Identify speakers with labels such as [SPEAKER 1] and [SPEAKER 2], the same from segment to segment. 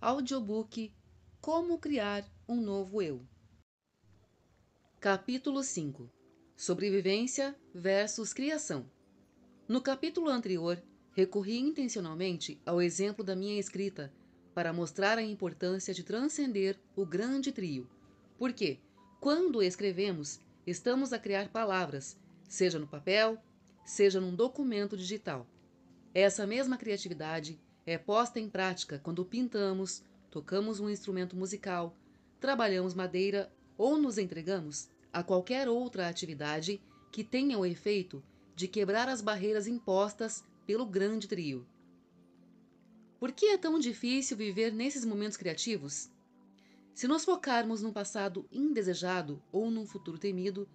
[SPEAKER 1] Audiobook Como Criar um Novo Eu. Capítulo 5. Sobrevivência versus criação. No capítulo anterior, recorri intencionalmente ao exemplo da minha escrita para mostrar a importância de transcender o grande trio, porque, quando escrevemos, estamos a criar palavras, seja no papel, seja num documento digital. Essa mesma criatividade é posta em prática quando pintamos, tocamos um instrumento musical, trabalhamos madeira ou nos entregamos a qualquer outra atividade que tenha o efeito de quebrar as barreiras impostas pelo grande trio. Por que é tão difícil viver nesses momentos criativos? Se nos focarmos num passado indesejado ou num futuro temido,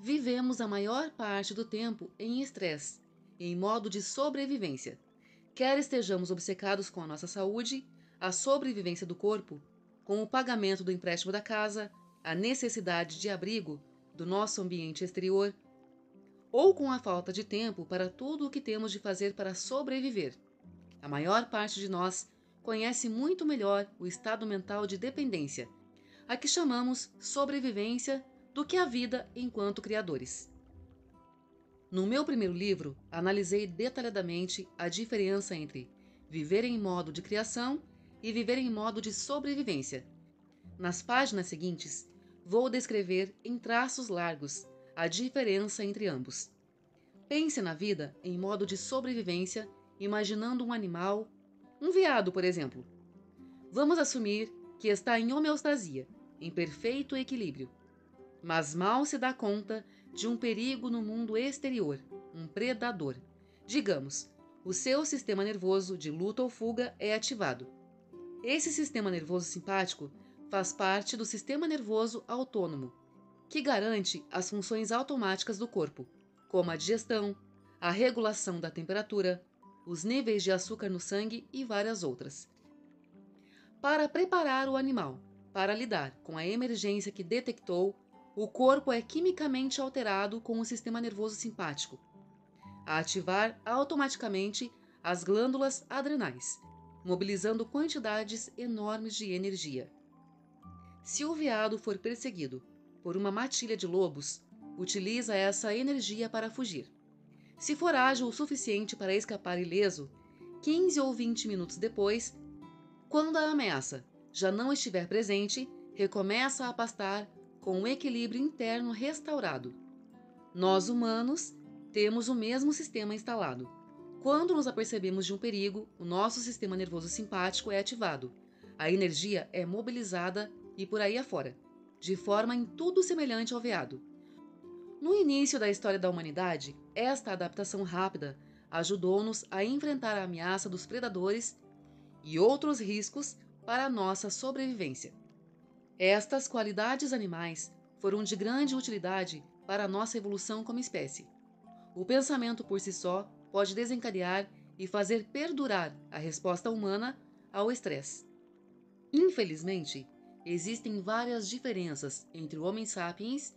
[SPEAKER 1] vivemos a maior parte do tempo em estresse, em modo de sobrevivência. Quer estejamos obcecados com a nossa saúde, a sobrevivência do corpo, com o pagamento do empréstimo da casa, a necessidade de abrigo do nosso ambiente exterior, ou com a falta de tempo para tudo o que temos de fazer para sobreviver. A maior parte de nós conhece muito melhor o estado mental de dependência, a que chamamos sobrevivência, do que a vida enquanto criadores. No meu primeiro livro, analisei detalhadamente a diferença entre viver em modo de criação e viver em modo de sobrevivência. Nas páginas seguintes, vou descrever em traços largos a diferença entre ambos. Pense na vida em modo de sobrevivência, imaginando um animal, um veado, por exemplo. Vamos assumir que está em homeostasia, em perfeito equilíbrio, mas mal se dá conta de um perigo no mundo exterior, um predador. Digamos, o seu sistema nervoso de luta ou fuga é ativado. Esse sistema nervoso simpático faz parte do sistema nervoso autônomo, que garante as funções automáticas do corpo, como a digestão, a regulação da temperatura, os níveis de açúcar no sangue e várias outras. Para preparar o animal para lidar com a emergência que detectou, o corpo é quimicamente alterado com o sistema nervoso simpático, a ativar automaticamente as glândulas adrenais, mobilizando quantidades enormes de energia. Se o veado for perseguido por uma matilha de lobos, utiliza essa energia para fugir. Se for ágil o suficiente para escapar ileso, 15 ou 20 minutos depois, quando a ameaça já não estiver presente, recomeça a pastar com o equilíbrio interno restaurado. Nós, humanos, temos o mesmo sistema instalado. Quando nos apercebemos de um perigo, o nosso sistema nervoso simpático é ativado. A energia é mobilizada e por aí afora, de forma em tudo semelhante ao veado. No início da história da humanidade, esta adaptação rápida ajudou-nos a enfrentar a ameaça dos predadores e outros riscos para a nossa sobrevivência. Estas qualidades animais foram de grande utilidade para a nossa evolução como espécie. O pensamento por si só pode desencadear e fazer perdurar a resposta humana ao estresse. Infelizmente, existem várias diferenças entre o Homo sapiens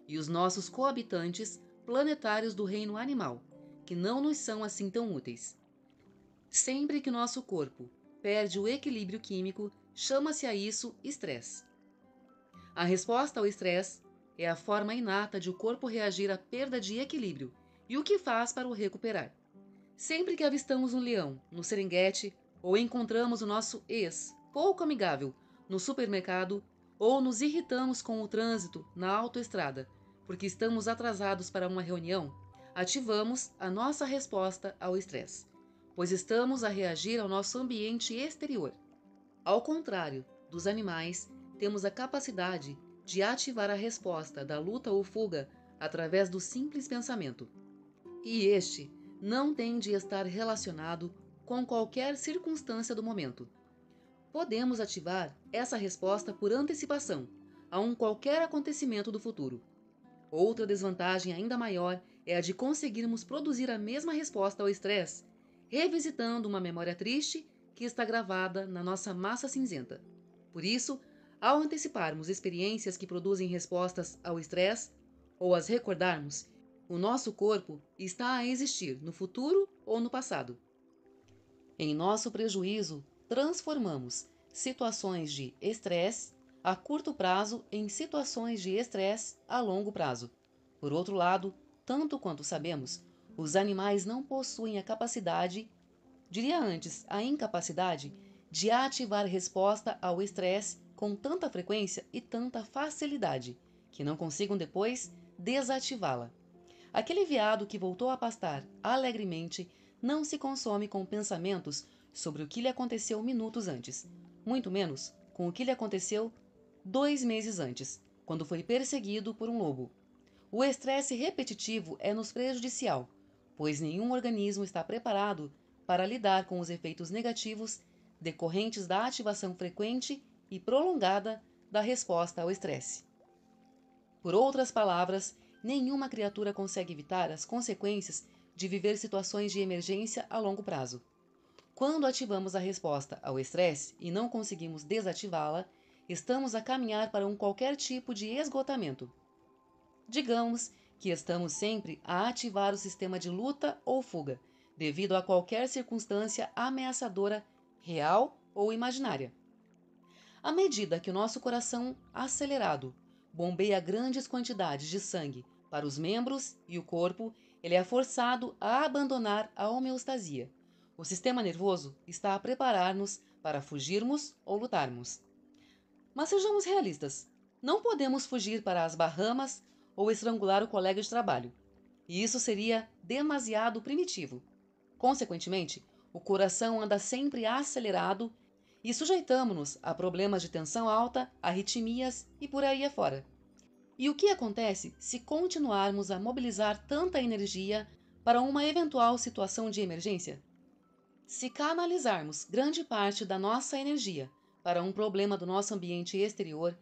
[SPEAKER 1] e os nossos coabitantes planetários do reino animal, que não nos são assim tão úteis. Sempre que nosso corpo perde o equilíbrio químico, chama-se a isso estresse. A resposta ao estresse é a forma inata de o corpo reagir à perda de equilíbrio e o que faz para o recuperar. Sempre que avistamos um leão no Serengeti ou encontramos o nosso ex, pouco amigável, no supermercado ou nos irritamos com o trânsito na autoestrada porque estamos atrasados para uma reunião, ativamos a nossa resposta ao estresse, pois estamos a reagir ao nosso ambiente exterior. Ao contrário dos animais, temos a capacidade de ativar a resposta da luta ou fuga através do simples pensamento. E este não tem de estar relacionado com qualquer circunstância do momento. Podemos ativar essa resposta por antecipação a qualquer acontecimento do futuro. Outra desvantagem ainda maior é a de conseguirmos produzir a mesma resposta ao estresse, revisitando uma memória triste que está gravada na nossa massa cinzenta. Por isso, ao anteciparmos experiências que produzem respostas ao estresse, ou as recordarmos, o nosso corpo está a existir no futuro ou no passado. Em nosso prejuízo, transformamos, situações de estresse a curto prazo em situações de estresse a longo prazo. Por outro lado, tanto quanto sabemos, os animais não possuem a capacidade, diria antes, a incapacidade, de ativar resposta ao estresse com tanta frequência e tanta facilidade, que não consigam depois desativá-la. Aquele veado que voltou a pastar alegremente não se consome com pensamentos sobre o que lhe aconteceu minutos antes, muito menos com o que lhe aconteceu 2 meses antes, quando foi perseguido por um lobo. O estresse repetitivo é-nos prejudicial, pois nenhum organismo está preparado para lidar com os efeitos negativos decorrentes da ativação frequente e prolongada da resposta ao estresse. Por outras palavras, nenhuma criatura consegue evitar as consequências de viver situações de emergência a longo prazo. Quando ativamos a resposta ao estresse e não conseguimos desativá-la, estamos a caminhar para qualquer tipo de esgotamento. Digamos que estamos sempre a ativar o sistema de luta ou fuga, devido a qualquer circunstância ameaçadora, real ou imaginária. À medida que o nosso coração acelerado bombeia grandes quantidades de sangue para os membros e o corpo, ele é forçado a abandonar a homeostasia. O sistema nervoso está a preparar-nos para fugirmos ou lutarmos. Mas sejamos realistas. Não podemos fugir para as Bahamas ou estrangular o colega de trabalho. E isso seria demasiado primitivo. Consequentemente, o coração anda sempre acelerado e sujeitamos-nos a problemas de tensão alta, arritmias e por aí afora. E o que acontece se continuarmos a mobilizar tanta energia para uma eventual situação de emergência? Se canalizarmos grande parte da nossa energia para um problema do nosso ambiente exterior,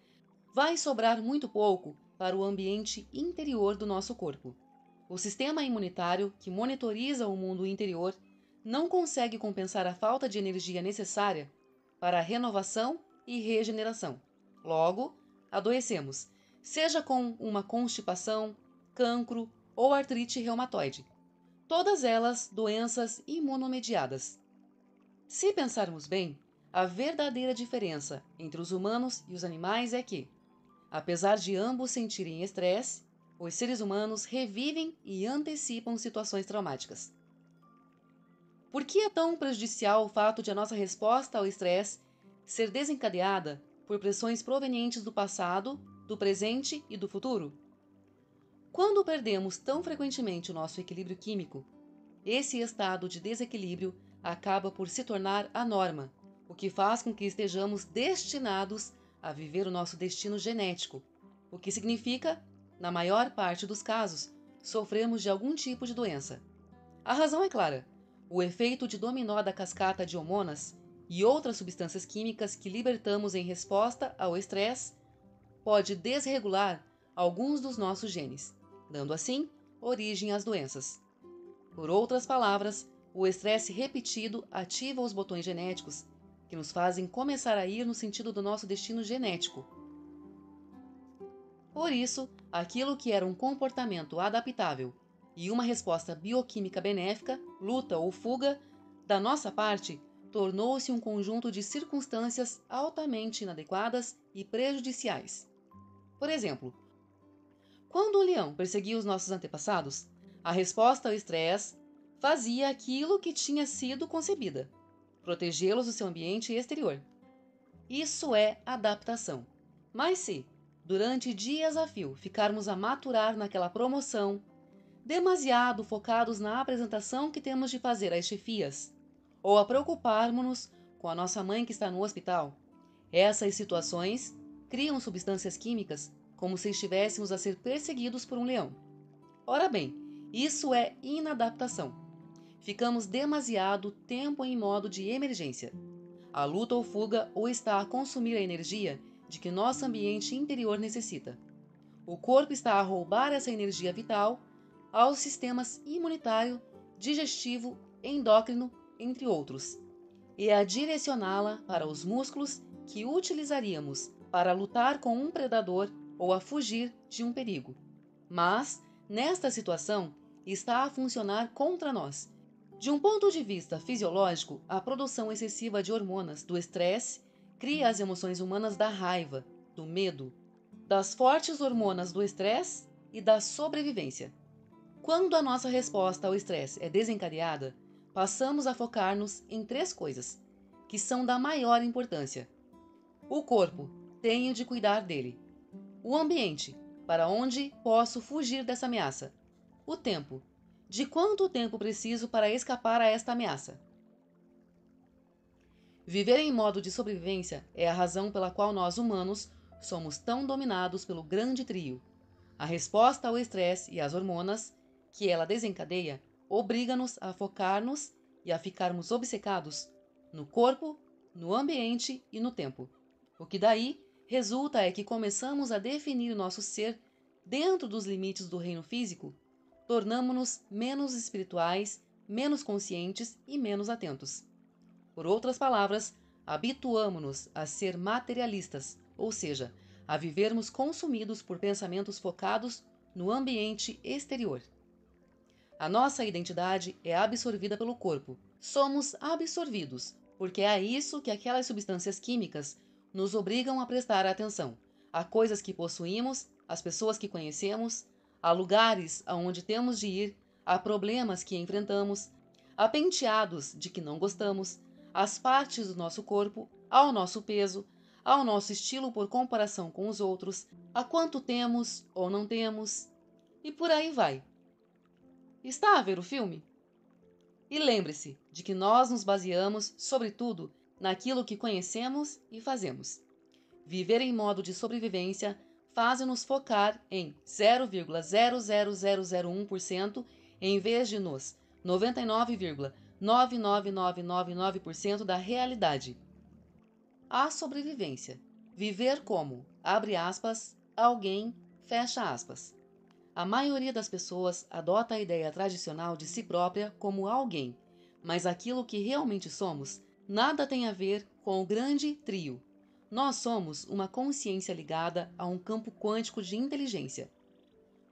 [SPEAKER 1] vai sobrar muito pouco para o ambiente interior do nosso corpo. O sistema imunitário, que monitoriza o mundo interior, não consegue compensar a falta de energia necessária para a renovação e regeneração. Logo, adoecemos, seja com uma constipação, cancro ou artrite reumatoide. Todas elas doenças imunomediadas. Se pensarmos bem, a verdadeira diferença entre os humanos e os animais é que, apesar de ambos sentirem estresse, os seres humanos revivem e antecipam situações traumáticas. Por que é tão prejudicial o fato de a nossa resposta ao estresse ser desencadeada por pressões provenientes do passado, do presente e do futuro? Quando perdemos tão frequentemente o nosso equilíbrio químico, esse estado de desequilíbrio acaba por se tornar a norma, o que faz com que estejamos destinados a viver o nosso destino genético, o que significa, na maior parte dos casos, sofremos de algum tipo de doença. A razão é clara: o efeito de dominó da cascata de hormonas e outras substâncias químicas que libertamos em resposta ao estresse pode desregular alguns dos nossos genes, dando assim origem às doenças. Por outras palavras, o estresse repetido ativa os botões genéticos que nos fazem começar a ir no sentido do nosso destino genético. Por isso, aquilo que era um comportamento adaptável e uma resposta bioquímica benéfica, luta ou fuga, da nossa parte, tornou-se um conjunto de circunstâncias altamente inadequadas e prejudiciais. Por exemplo, quando o leão perseguia os nossos antepassados, a resposta ao estresse fazia aquilo que tinha sido concebida: protegê-los do seu ambiente exterior. Isso é adaptação. Mas se, durante dias a fio, ficarmos a maturar naquela promoção, demasiado focados na apresentação que temos de fazer às chefias, ou a preocuparmos-nos com a nossa mãe que está no hospital, essas situações criam substâncias químicas como se estivéssemos a ser perseguidos por um leão. Ora bem, isso é inadaptação. Ficamos demasiado tempo em modo de emergência. A luta ou fuga ou está a consumir a energia de que nosso ambiente interior necessita. O corpo está a roubar essa energia vital aos sistemas imunitário, digestivo, endócrino, entre outros, e a direcioná-la para os músculos que utilizaríamos para lutar com um predador ou a fugir de um perigo. Mas, nesta situação, está a funcionar contra nós. De um ponto de vista fisiológico, a produção excessiva de hormonas do estresse cria as emoções humanas da raiva, do medo, das fortes hormonas do estresse e da sobrevivência. Quando a nossa resposta ao estresse é desencadeada, passamos a focar-nos em três coisas, que são da maior importância. O corpo, tenho de cuidar dele. O ambiente, para onde posso fugir dessa ameaça. O tempo, de quanto tempo preciso para escapar a esta ameaça. Viver em modo de sobrevivência é a razão pela qual nós humanos somos tão dominados pelo grande trio. A resposta ao estresse e às hormonas que ela desencadeia obriga-nos a focar-nos e a ficarmos obcecados no corpo, no ambiente e no tempo. O que daí resulta é que começamos a definir o nosso ser dentro dos limites do reino físico, tornamo-nos menos espirituais, menos conscientes e menos atentos. Por outras palavras, habituamo-nos a ser materialistas, ou seja, a vivermos consumidos por pensamentos focados no ambiente exterior. A nossa identidade é absorvida pelo corpo. Somos absorvidos, porque é a isso que aquelas substâncias químicas nos obrigam a prestar atenção, a coisas que possuímos, às pessoas que conhecemos, a lugares aonde temos de ir, a problemas que enfrentamos, a penteados de que não gostamos, às partes do nosso corpo, ao nosso peso, ao nosso estilo por comparação com os outros, a quanto temos ou não temos, e por aí vai. Está a ver o filme? E lembre-se de que nós nos baseamos, sobretudo, naquilo que conhecemos e fazemos. Viver em modo de sobrevivência faz-nos focar em 0,00001% em vez de nos 99,99999% da realidade. A sobrevivência. Viver como, abre aspas, alguém, fecha aspas. A maioria das pessoas adota a ideia tradicional de si própria como alguém, mas aquilo que realmente somos nada tem a ver com o grande trio. Nós somos uma consciência ligada a um campo quântico de inteligência.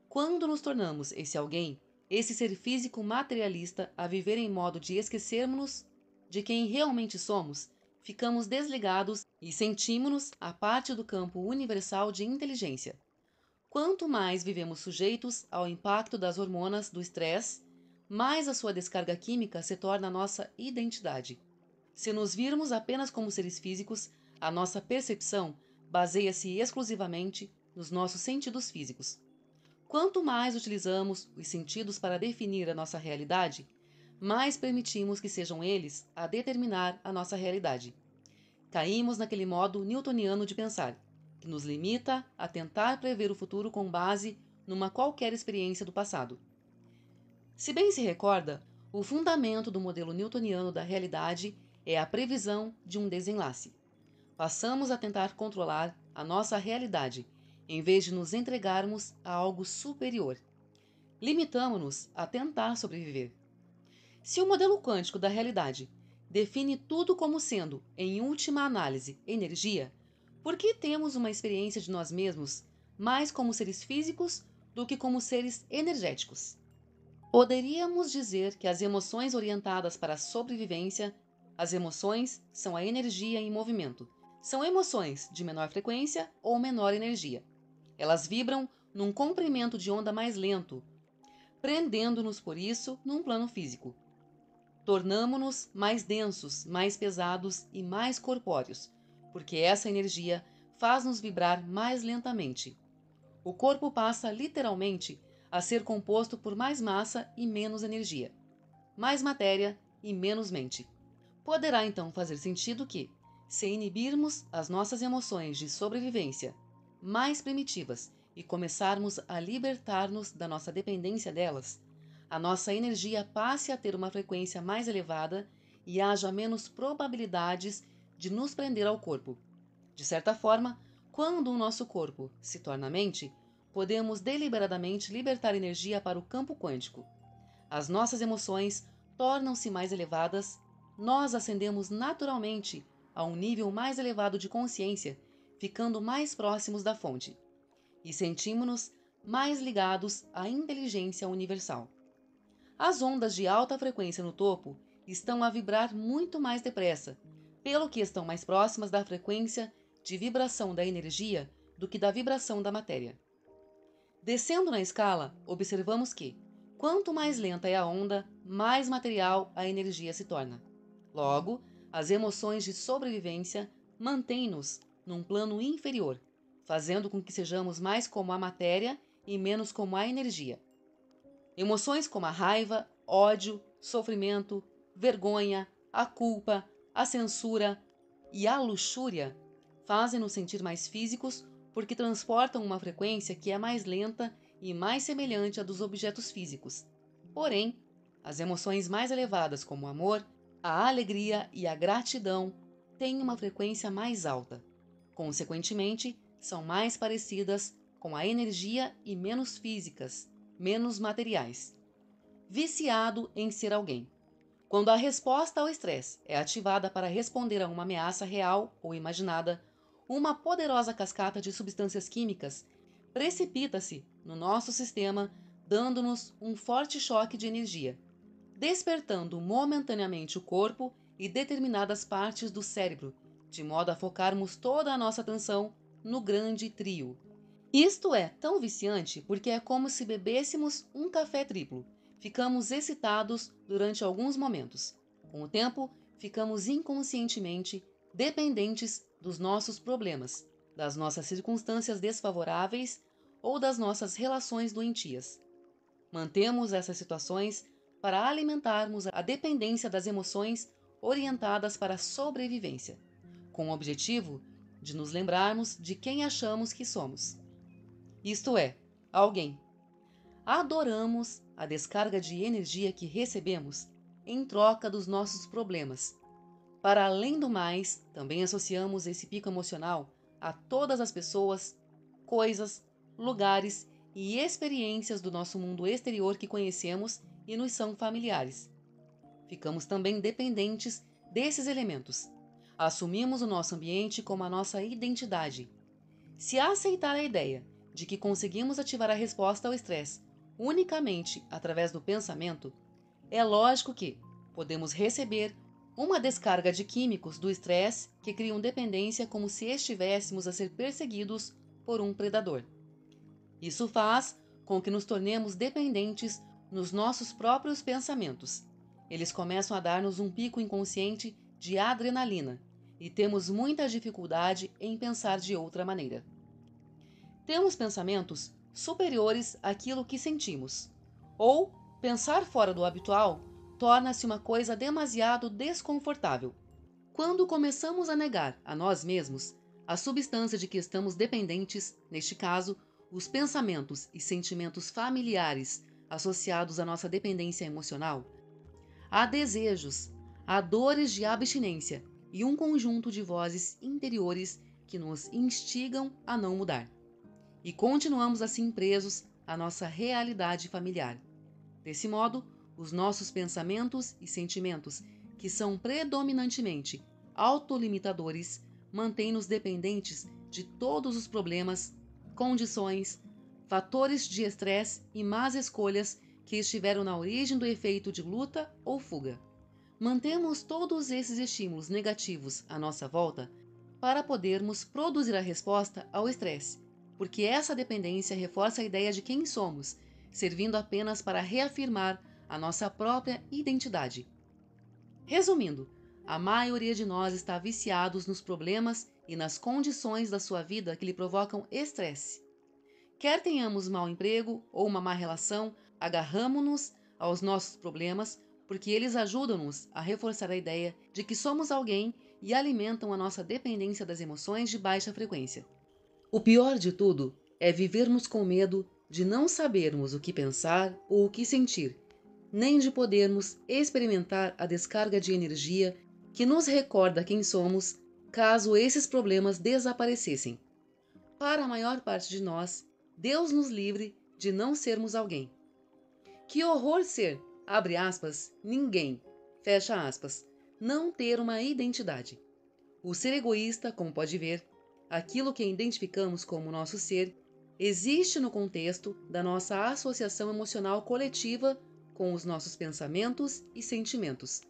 [SPEAKER 1] Quando nos tornamos esse alguém, esse ser físico materialista a viver em modo de esquecermos-nos de quem realmente somos, ficamos desligados e sentimos-nos a parte do campo universal de inteligência. Quanto mais vivemos sujeitos ao impacto das hormonas do estresse, mais a sua descarga química se torna a nossa identidade. Se nos virmos apenas como seres físicos, a nossa percepção baseia-se exclusivamente nos nossos sentidos físicos. Quanto mais utilizamos os sentidos para definir a nossa realidade, mais permitimos que sejam eles a determinar a nossa realidade. Caímos naquele modo newtoniano de pensar, que nos limita a tentar prever o futuro com base numa qualquer experiência do passado. Se bem se recorda, o fundamento do modelo newtoniano da realidade é a previsão de um desenlace. Passamos a tentar controlar a nossa realidade, em vez de nos entregarmos a algo superior. Limitamo-nos a tentar sobreviver. Se o modelo quântico da realidade define tudo como sendo, em última análise, energia, por que temos uma experiência de nós mesmos mais como seres físicos do que como seres energéticos? Poderíamos dizer que as emoções orientadas para a sobrevivência, as emoções são a energia em movimento. São emoções de menor frequência ou menor energia. Elas vibram num comprimento de onda mais lento, prendendo-nos por isso num plano físico. Tornamo-nos mais densos, mais pesados e mais corpóreos, porque essa energia faz-nos vibrar mais lentamente. O corpo passa literalmente a ser composto por mais massa e menos energia, mais matéria e menos mente. Poderá então fazer sentido que, se inibirmos as nossas emoções de sobrevivência mais primitivas e começarmos a libertar-nos da nossa dependência delas, a nossa energia passe a ter uma frequência mais elevada e haja menos probabilidades de nos prender ao corpo. De certa forma, quando o nosso corpo se torna mente, podemos deliberadamente libertar energia para o campo quântico. As nossas emoções tornam-se mais elevadas, nós ascendemos naturalmente a um nível mais elevado de consciência, ficando mais próximos da fonte, e sentimos-nos mais ligados à inteligência universal. As ondas de alta frequência no topo estão a vibrar muito mais depressa, pelo que estão mais próximas da frequência de vibração da energia do que da vibração da matéria. Descendo na escala, observamos que, quanto mais lenta é a onda, mais material a energia se torna. Logo, as emoções de sobrevivência mantêm-nos num plano inferior, fazendo com que sejamos mais como a matéria e menos como a energia. Emoções como a raiva, ódio, sofrimento, vergonha, a culpa, a censura e a luxúria fazem-nos sentir mais físicos porque transportam uma frequência que é mais lenta e mais semelhante à dos objetos físicos. Porém, as emoções mais elevadas, como o amor, a alegria e a gratidão, têm uma frequência mais alta. Consequentemente, são mais parecidas com a energia e menos físicas, menos materiais. Viciado em ser alguém. Quando a resposta ao estresse é ativada para responder a uma ameaça real ou imaginada, uma poderosa cascata de substâncias químicas precipita-se no nosso sistema, dando-nos um forte choque de energia, despertando momentaneamente o corpo e determinadas partes do cérebro, de modo a focarmos toda a nossa atenção no grande trio. Isto é tão viciante porque é como se bebêssemos um café triplo. Ficamos excitados durante alguns momentos. Com o tempo, ficamos inconscientemente dependentes dos nossos problemas, das nossas circunstâncias desfavoráveis ou das nossas relações doentias. Mantemos essas situações para alimentarmos a dependência das emoções orientadas para a sobrevivência, com o objetivo de nos lembrarmos de quem achamos que somos. Isto é, alguém. Adoramos a descarga de energia que recebemos em troca dos nossos problemas. Para além do mais, também associamos esse pico emocional a todas as pessoas, coisas, lugares e experiências do nosso mundo exterior que conhecemos e nos são familiares. Ficamos também dependentes desses elementos. Assumimos o nosso ambiente como a nossa identidade. Se aceitar a ideia de que conseguimos ativar a resposta ao estresse unicamente através do pensamento, é lógico que podemos receber uma descarga de químicos do estresse que criam dependência como se estivéssemos a ser perseguidos por um predador. Isso faz com que nos tornemos dependentes nos nossos próprios pensamentos. Eles começam a dar-nos um pico inconsciente de adrenalina e temos muita dificuldade em pensar de outra maneira. Temos pensamentos superiores àquilo que sentimos, ou pensar fora do habitual torna-se uma coisa demasiado desconfortável. Quando começamos a negar a nós mesmos a substância de que estamos dependentes, neste caso, os pensamentos e sentimentos familiares associados à nossa dependência emocional, há desejos, há dores de abstinência e um conjunto de vozes interiores que nos instigam a não mudar. E continuamos assim presos à nossa realidade familiar. Desse modo, os nossos pensamentos e sentimentos, que são predominantemente autolimitadores, mantêm-nos dependentes de todos os problemas, condições, fatores de estresse e más escolhas que estiveram na origem do efeito de luta ou fuga. Mantemos todos esses estímulos negativos à nossa volta para podermos produzir a resposta ao estresse, porque essa dependência reforça a ideia de quem somos, servindo apenas para reafirmar a nossa própria identidade. Resumindo, a maioria de nós está viciados nos problemas e nas condições da sua vida que lhe provocam estresse. Quer tenhamos mau emprego ou uma má relação, agarramo-nos aos nossos problemas porque eles ajudam-nos a reforçar a ideia de que somos alguém e alimentam a nossa dependência das emoções de baixa frequência. O pior de tudo é vivermos com medo de não sabermos o que pensar ou o que sentir, nem de podermos experimentar a descarga de energia que nos recorda quem somos caso esses problemas desaparecessem. Para a maior parte de nós, Deus nos livre de não sermos alguém. Que horror ser, abre aspas, ninguém, fecha aspas, não ter uma identidade. O ser egoísta, como pode ver, aquilo que identificamos como nosso ser, existe no contexto da nossa associação emocional coletiva com os nossos pensamentos e sentimentos.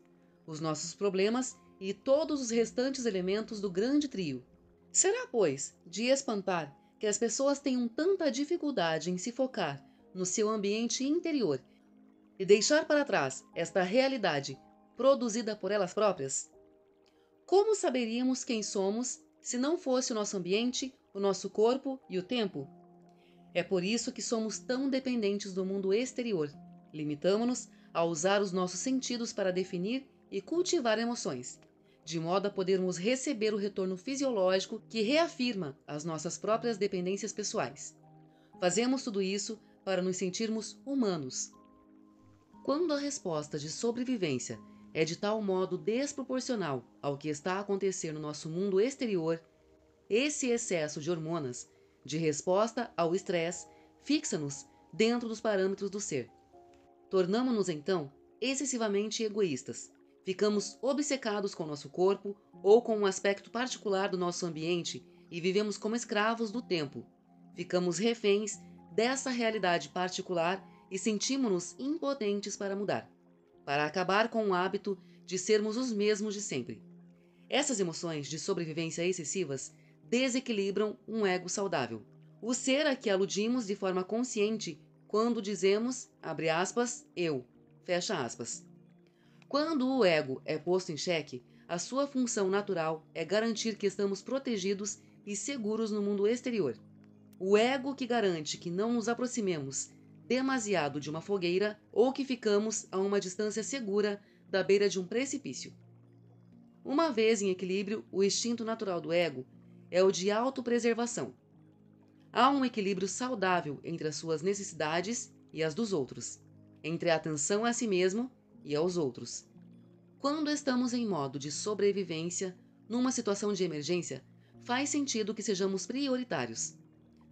[SPEAKER 1] Os nossos problemas e todos os restantes elementos do grande trio. Será, pois, de espantar que as pessoas tenham tanta dificuldade em se focar no seu ambiente interior e deixar para trás esta realidade produzida por elas próprias? Como saberíamos quem somos se não fosse o nosso ambiente, o nosso corpo e o tempo? É por isso que somos tão dependentes do mundo exterior. Limitamo-nos a usar os nossos sentidos para definir e cultivar emoções, de modo a podermos receber o retorno fisiológico que reafirma as nossas próprias dependências pessoais. Fazemos tudo isso para nos sentirmos humanos. Quando a resposta de sobrevivência é de tal modo desproporcional ao que está a acontecer no nosso mundo exterior, esse excesso de hormonas, de resposta ao estresse, fixa-nos dentro dos parâmetros do ser. Tornamo-nos então excessivamente egoístas. Ficamos obcecados com nosso corpo ou com um aspecto particular do nosso ambiente e vivemos como escravos do tempo. Ficamos reféns dessa realidade particular e sentimos-nos impotentes para mudar, para acabar com o hábito de sermos os mesmos de sempre. Essas emoções de sobrevivência excessivas desequilibram um ego saudável, o ser a que aludimos de forma consciente quando dizemos, abre aspas, eu, fecha aspas. Quando o ego é posto em xeque, a sua função natural é garantir que estamos protegidos e seguros no mundo exterior. O ego que garante que não nos aproximemos demasiado de uma fogueira ou que ficamos a uma distância segura da beira de um precipício. Uma vez em equilíbrio, o instinto natural do ego é o de autopreservação. Há um equilíbrio saudável entre as suas necessidades e as dos outros, entre a atenção a si mesmo e aos outros. Quando estamos em modo de sobrevivência, numa situação de emergência, faz sentido que sejamos prioritários.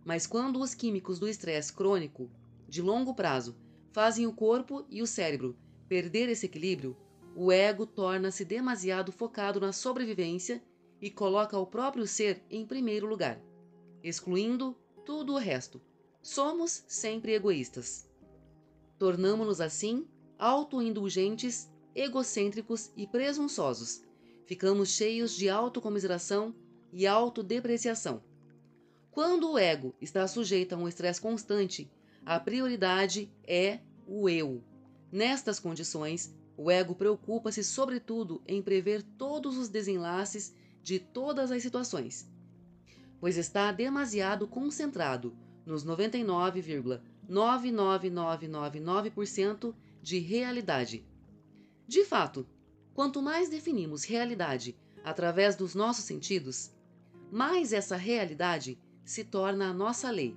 [SPEAKER 1] Mas quando os químicos do estresse crônico, de longo prazo, fazem o corpo e o cérebro perder esse equilíbrio, o ego torna-se demasiado focado na sobrevivência e coloca o próprio ser em primeiro lugar, excluindo tudo o resto. Somos sempre egoístas. Tornamo-nos assim autoindulgentes, egocêntricos e presunçosos. Ficamos cheios de autocomiseração e autodepreciação. Quando o ego está sujeito a um estresse constante, a prioridade é o eu. Nestas condições, o ego preocupa-se sobretudo em prever todos os desenlaces de todas as situações, pois está demasiado concentrado nos 99,99999% de realidade. De fato, quanto mais definimos realidade através dos nossos sentidos, mais essa realidade se torna a nossa lei.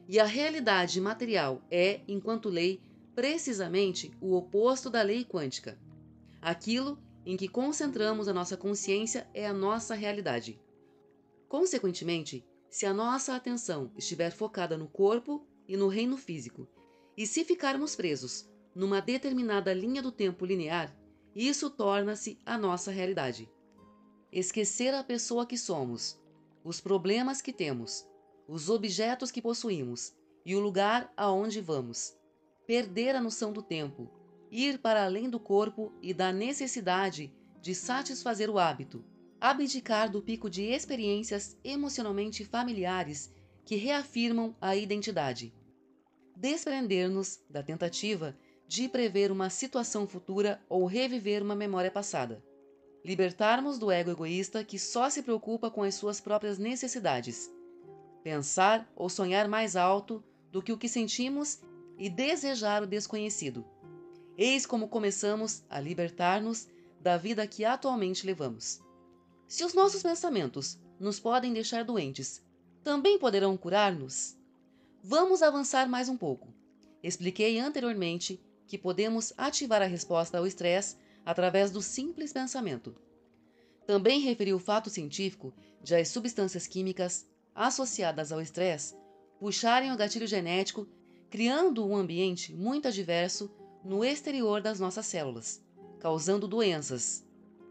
[SPEAKER 1] E a realidade material é, enquanto lei, precisamente o oposto da lei quântica. Aquilo em que concentramos a nossa consciência é a nossa realidade. Consequentemente, se a nossa atenção estiver focada no corpo e no reino físico, e se ficarmos presos numa determinada linha do tempo linear, isso torna-se a nossa realidade. Esquecer a pessoa que somos, os problemas que temos, os objetos que possuímos e o lugar aonde vamos. Perder a noção do tempo, ir para além do corpo e da necessidade de satisfazer o hábito, abdicar do pico de experiências emocionalmente familiares que reafirmam a identidade. Desprender-nos da tentativa de prever uma situação futura ou reviver uma memória passada. Libertarmos do ego egoísta que só se preocupa com as suas próprias necessidades. Pensar ou sonhar mais alto do que o que sentimos e desejar o desconhecido. Eis como começamos a libertar-nos da vida que atualmente levamos. Se os nossos pensamentos nos podem deixar doentes, também poderão curar-nos? Vamos avançar mais um pouco. Expliquei anteriormente que podemos ativar a resposta ao estresse através do simples pensamento. Também referi o fato científico de as substâncias químicas associadas ao estresse puxarem o gatilho genético, criando um ambiente muito adverso no exterior das nossas células, causando doenças.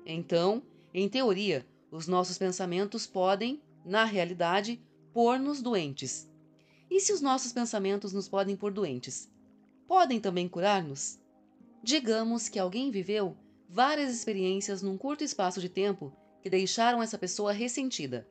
[SPEAKER 1] Então, em teoria, os nossos pensamentos podem, na realidade, pôr-nos doentes. E se os nossos pensamentos nos podem pôr doentes, podem também curar-nos? Digamos que alguém viveu várias experiências num curto espaço de tempo que deixaram essa pessoa ressentida.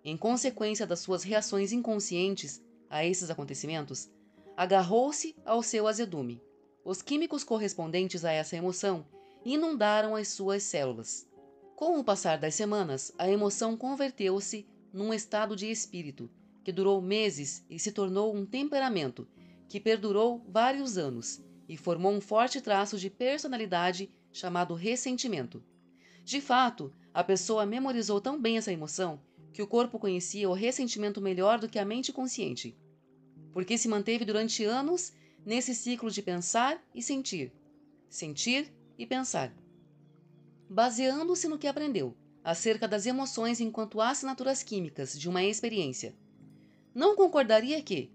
[SPEAKER 1] Em consequência das suas reações inconscientes a esses acontecimentos, agarrou-se ao seu azedume. Os químicos correspondentes a essa emoção inundaram as suas células. Com o passar das semanas, a emoção converteu-se num estado de espírito que durou meses e se tornou um temperamento que perdurou vários anos e formou um forte traço de personalidade chamado ressentimento. De fato, a pessoa memorizou tão bem essa emoção que o corpo conhecia o ressentimento melhor do que a mente consciente, porque se manteve durante anos nesse ciclo de pensar e sentir e pensar, baseando-se no que aprendeu acerca das emoções enquanto assinaturas químicas de uma experiência. Não concordaria que,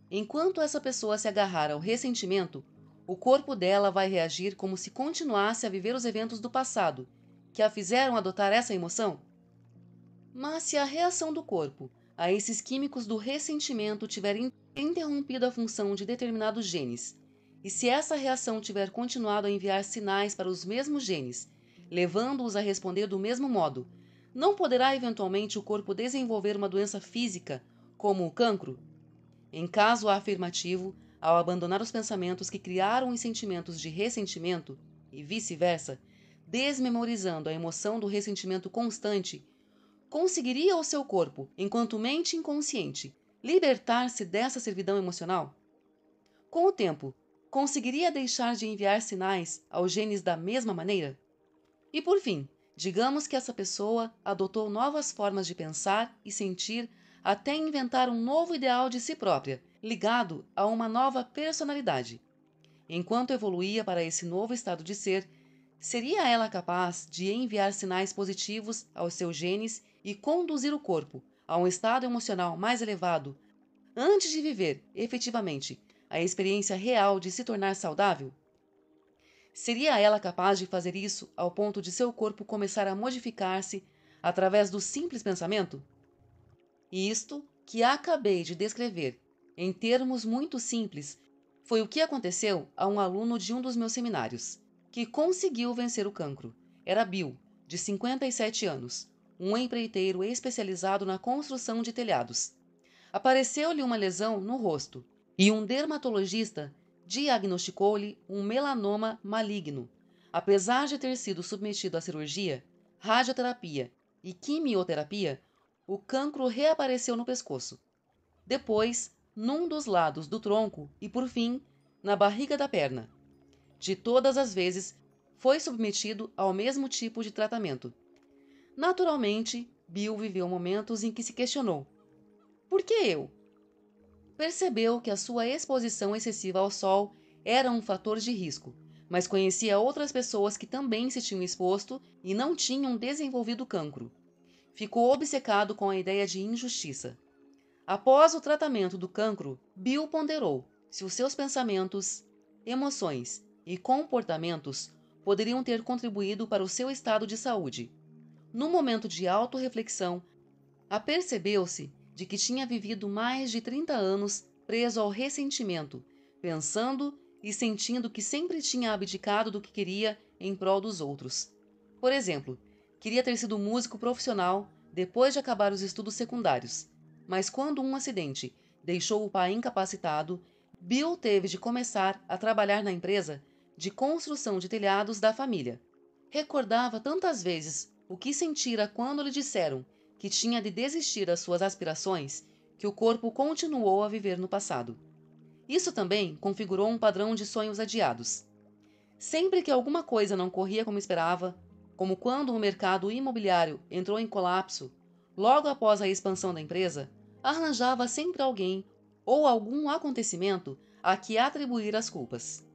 [SPEAKER 1] enquanto essa pessoa se agarrar ao ressentimento, o corpo dela vai reagir como se continuasse a viver os eventos do passado que a fizeram adotar essa emoção? Mas se a reação do corpo a esses químicos do ressentimento tiver interrompido a função de determinados genes, e se essa reação tiver continuado a enviar sinais para os mesmos genes, levando-os a responder do mesmo modo, não poderá eventualmente o corpo desenvolver uma doença física, como o cancro? Em caso afirmativo, ao abandonar os pensamentos que criaram os sentimentos de ressentimento, e vice-versa, desmemorizando a emoção do ressentimento constante, conseguiria o seu corpo, enquanto mente inconsciente, libertar-se dessa servidão emocional? Com o tempo, conseguiria deixar de enviar sinais aos genes da mesma maneira? E por fim, digamos que essa pessoa adotou novas formas de pensar e sentir até inventar um novo ideal de si própria, ligado a uma nova personalidade. Enquanto evoluía para esse novo estado de ser, seria ela capaz de enviar sinais positivos aos seus genes e conduzir o corpo a um estado emocional mais elevado antes de viver, efetivamente, a experiência real de se tornar saudável? Seria ela capaz de fazer isso ao ponto de seu corpo começar a modificar-se através do simples pensamento? Isto que acabei de descrever, em termos muito simples, foi o que aconteceu a um aluno de um dos meus seminários, que conseguiu vencer o cancro. Era Bill, de 57 anos, um empreiteiro especializado na construção de telhados. Apareceu-lhe uma lesão no rosto e um dermatologista diagnosticou-lhe um melanoma maligno. Apesar de ter sido submetido à cirurgia, radioterapia e quimioterapia, o cancro reapareceu no pescoço. Depois, num dos lados do tronco e, por fim, na barriga da perna. De todas as vezes, foi submetido ao mesmo tipo de tratamento. Naturalmente, Bill viveu momentos em que se questionou: por que eu? Percebeu que a sua exposição excessiva ao sol era um fator de risco, mas conhecia outras pessoas que também se tinham exposto e não tinham desenvolvido cancro. Ficou obcecado com a ideia de injustiça. Após o tratamento do cancro, Bill ponderou se os seus pensamentos, emoções e comportamentos poderiam ter contribuído para o seu estado de saúde. Num momento de autorreflexão, apercebeu-se de que tinha vivido mais de 30 anos preso ao ressentimento, pensando e sentindo que sempre tinha abdicado do que queria em prol dos outros. Por exemplo, queria ter sido músico profissional depois de acabar os estudos secundários, mas quando um acidente deixou o pai incapacitado, Bill teve de começar a trabalhar na empresa de construção de telhados da família. Recordava tantas vezes o que sentira quando lhe disseram que tinha de desistir das suas aspirações, que o corpo continuou a viver no passado. Isso também configurou um padrão de sonhos adiados. Sempre que alguma coisa não corria como esperava, como quando o mercado imobiliário entrou em colapso, logo após a expansão da empresa, arranjava sempre alguém ou algum acontecimento a que atribuir as culpas.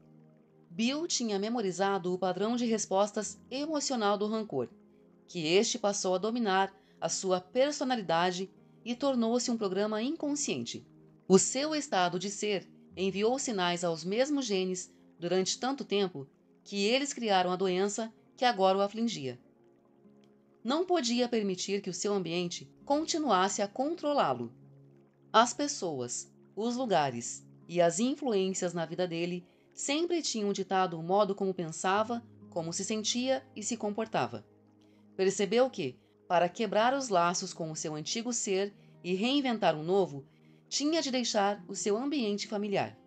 [SPEAKER 1] Bill tinha memorizado o padrão de respostas emocional do rancor, que este passou a dominar a sua personalidade e tornou-se um programa inconsciente. O seu estado de ser enviou sinais aos mesmos genes durante tanto tempo que eles criaram a doença que agora o afligia. Não podia permitir que o seu ambiente continuasse a controlá-lo. As pessoas, os lugares e as influências na vida dele sempre tinham ditado o modo como pensava, como se sentia e se comportava. Percebeu que, para quebrar os laços com o seu antigo ser e reinventar um novo, tinha de deixar o seu ambiente familiar.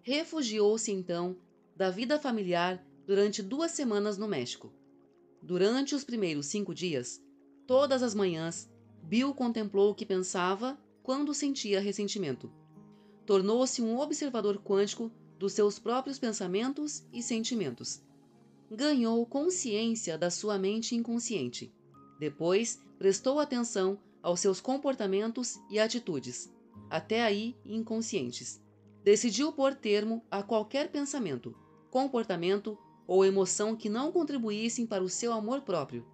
[SPEAKER 1] Refugiou-se então da vida familiar durante 2 semanas no México. Durante os primeiros 5 dias, todas as manhãs, Bill contemplou o que pensava quando sentia ressentimento. Tornou-se um observador quântico dos seus próprios pensamentos e sentimentos. Ganhou consciência da sua mente inconsciente. Depois, prestou atenção aos seus comportamentos e atitudes, até aí inconscientes. Decidiu pôr termo a qualquer pensamento, comportamento ou emoção que não contribuíssem para o seu amor próprio.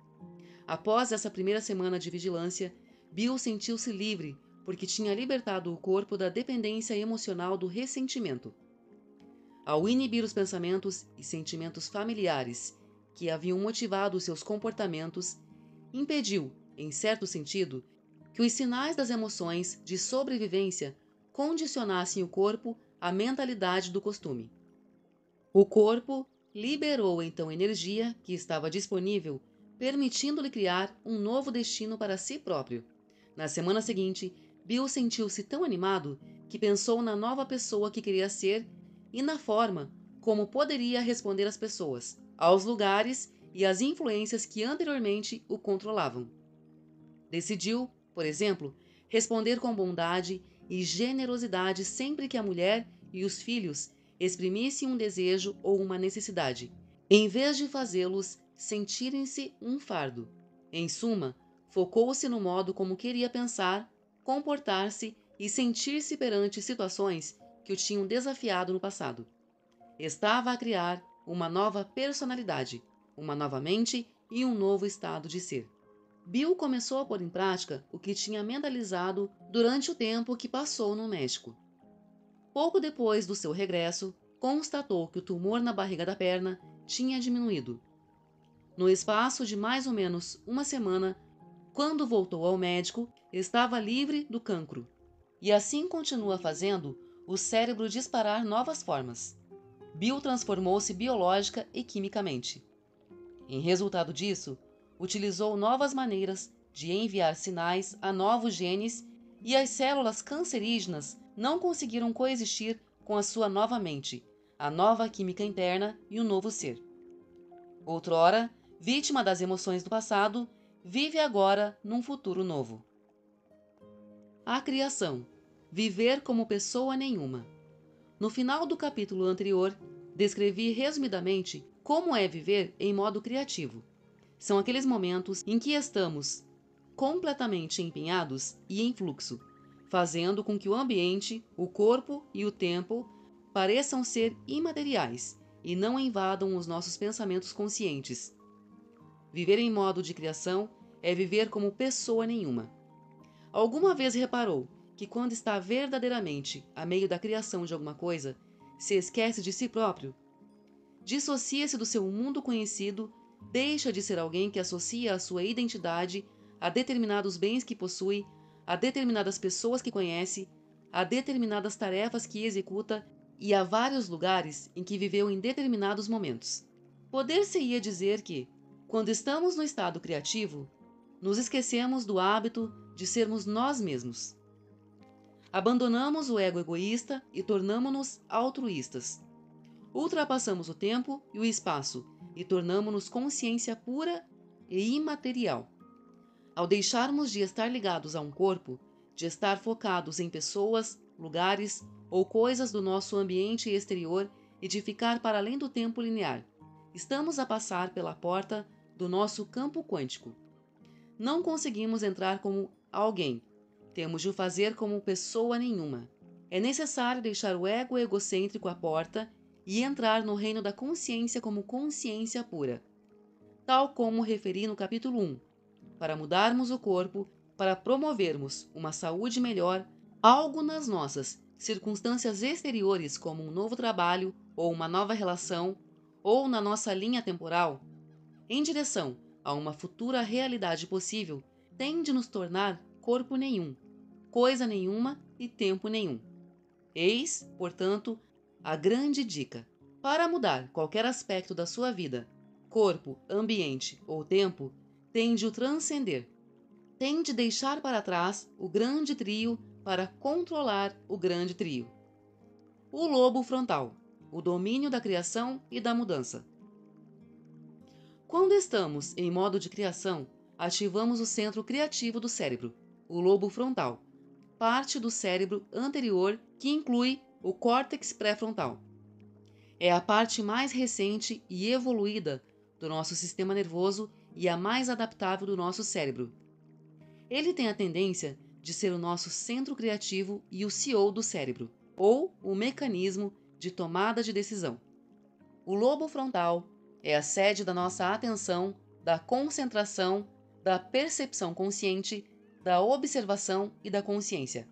[SPEAKER 1] Após essa primeira semana de vigilância, Bill sentiu-se livre porque tinha libertado o corpo da dependência emocional do ressentimento. Ao inibir os pensamentos e sentimentos familiares que haviam motivado os seus comportamentos, impediu, em certo sentido, que os sinais das emoções de sobrevivência condicionassem o corpo à mentalidade do costume. O corpo liberou então energia que estava disponível, permitindo-lhe criar um novo destino para si próprio. Na semana seguinte, Bill sentiu-se tão animado que pensou na nova pessoa que queria ser e na forma como poderia responder às pessoas, aos lugares e às influências que anteriormente o controlavam. Decidiu, por exemplo, responder com bondade e generosidade sempre que a mulher e os filhos exprimissem um desejo ou uma necessidade, em vez de fazê-los sentirem-se um fardo. Em suma, focou-se no modo como queria pensar, comportar-se e sentir-se perante situações que o tinham desafiado no passado. Estava a criar uma nova personalidade, uma nova mente e um novo estado de ser. Bill começou a pôr em prática o que tinha mentalizado durante o tempo que passou no México. Pouco depois do seu regresso, constatou que o tumor na barriga da perna tinha diminuído. No espaço de mais ou menos uma semana, quando voltou ao médico, estava livre do cancro. E assim continua fazendo o cérebro disparar novas formas. Bill transformou-se biológica e quimicamente. Em resultado disso, utilizou novas maneiras de enviar sinais a novos genes e as células cancerígenas não conseguiram coexistir com a sua nova mente, a nova química interna e o novo ser. Outrora, vítima das emoções do passado, vive agora num futuro novo. A criação. Viver como pessoa nenhuma. No final do capítulo anterior, descrevi resumidamente como é viver em modo criativo. São aqueles momentos em que estamos completamente empenhados e em fluxo, fazendo com que o ambiente, o corpo e o tempo pareçam ser imateriais e não invadam os nossos pensamentos conscientes. Viver em modo de criação é viver como pessoa nenhuma. Alguma vez reparou que quando está verdadeiramente a meio da criação de alguma coisa, se esquece de si próprio? Dissocia-se do seu mundo conhecido, deixa de ser alguém que associa a sua identidade a determinados bens que possui, a determinadas pessoas que conhece, a determinadas tarefas que executa e a vários lugares em que viveu em determinados momentos. Poder-se-ia dizer que, quando estamos no estado criativo, nos esquecemos do hábito de sermos nós mesmos. Abandonamos o ego egoísta e tornamo-nos altruístas. Ultrapassamos o tempo e o espaço e tornamo-nos consciência pura e imaterial. Ao deixarmos de estar ligados a um corpo, de estar focados em pessoas, lugares ou coisas do nosso ambiente exterior e de ficar para além do tempo linear, estamos a passar pela porta do nosso campo quântico. Não conseguimos entrar como alguém, temos de o fazer como pessoa nenhuma. É necessário deixar o ego egocêntrico à porta e entrar no reino da consciência como consciência pura. Tal como referi no capítulo 1, para mudarmos o corpo, para promovermos uma saúde melhor, algo nas nossas circunstâncias exteriores como um novo trabalho ou uma nova relação, ou na nossa linha temporal, em direção a uma futura realidade possível, tem de nos tornar corpo nenhum, coisa nenhuma e tempo nenhum. Eis, portanto, a grande dica. Para mudar qualquer aspecto da sua vida, corpo, ambiente ou tempo, tende o transcender. Tende deixar para trás o grande trio para controlar o grande trio. O lobo frontal, o domínio da criação e da mudança. Quando estamos em modo de criação, ativamos o centro criativo do cérebro, o lobo frontal, parte do cérebro anterior que inclui o córtex pré-frontal. É a parte mais recente e evoluída do nosso sistema nervoso e a mais adaptável do nosso cérebro. Ele tem a tendência de ser o nosso centro criativo e o CEO do cérebro, ou o mecanismo de tomada de decisão. O lobo frontal é a sede da nossa atenção, da concentração, da percepção consciente, da observação e da consciência.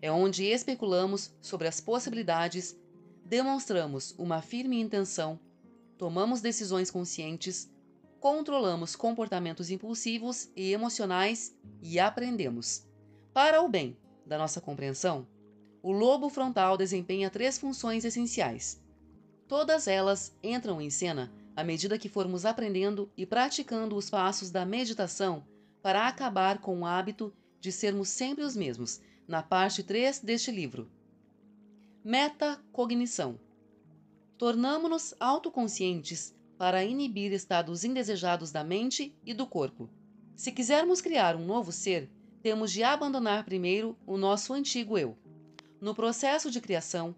[SPEAKER 1] É onde especulamos sobre as possibilidades, demonstramos uma firme intenção, tomamos decisões conscientes, controlamos comportamentos impulsivos e emocionais e aprendemos. Para o bem da nossa compreensão, o lobo frontal desempenha 3 funções essenciais. Todas elas entram em cena à medida que formos aprendendo e praticando os passos da meditação para acabar com o hábito de sermos sempre os mesmos, na parte 3 deste livro. Metacognição. Tornamo-nos autoconscientes para inibir estados indesejados da mente e do corpo. Se quisermos criar um novo ser, temos de abandonar primeiro o nosso antigo eu. No processo de criação,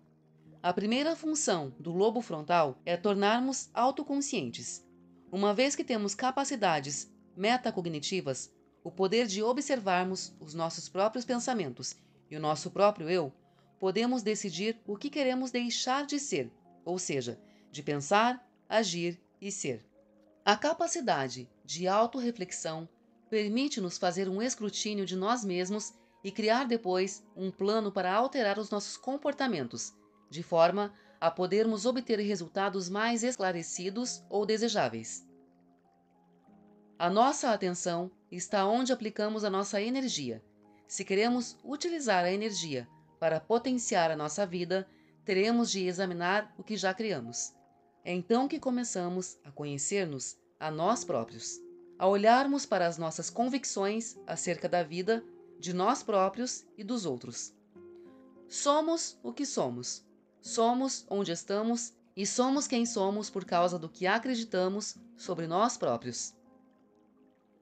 [SPEAKER 1] a primeira função do lobo frontal é tornarmos autoconscientes. Uma vez que temos capacidades metacognitivas, o poder de observarmos os nossos próprios pensamentos e o nosso próprio eu, podemos decidir o que queremos deixar de ser, ou seja, de pensar, agir e ser. A capacidade de autorreflexão permite-nos fazer um escrutínio de nós mesmos e criar depois um plano para alterar os nossos comportamentos, de forma a podermos obter resultados mais esclarecidos ou desejáveis. A nossa atenção está onde aplicamos a nossa energia. Se queremos utilizar a energia para potenciar a nossa vida, teremos de examinar o que já criamos. É então que começamos a conhecer-nos a nós próprios. A olharmos para as nossas convicções acerca da vida, de nós próprios e dos outros. Somos o que somos. Somos onde estamos e somos quem somos por causa do que acreditamos sobre nós próprios.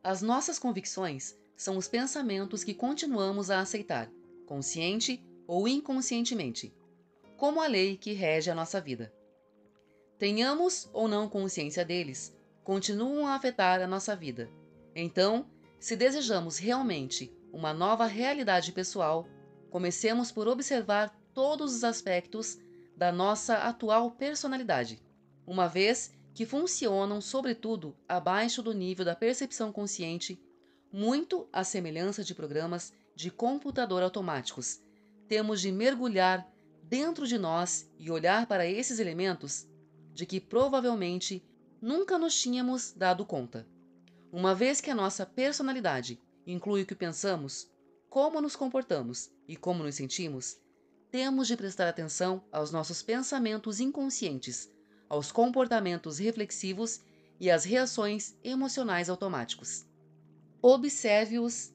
[SPEAKER 1] As nossas convicções são os pensamentos que continuamos a aceitar, consciente ou inconscientemente, como a lei que rege a nossa vida. Tenhamos ou não consciência deles, continuam a afetar a nossa vida. Então, se desejamos realmente uma nova realidade pessoal, comecemos por observar todos os aspectos da nossa atual personalidade, uma vez que funcionam sobretudo abaixo do nível da percepção consciente, muito à semelhança de programas de computador automáticos. Temos de mergulhar dentro de nós e olhar para esses elementos de que provavelmente nunca nos tínhamos dado conta. Uma vez que a nossa personalidade inclui o que pensamos, como nos comportamos e como nos sentimos, temos de prestar atenção aos nossos pensamentos inconscientes, aos comportamentos reflexivos e às reações emocionais automáticos. Observe-os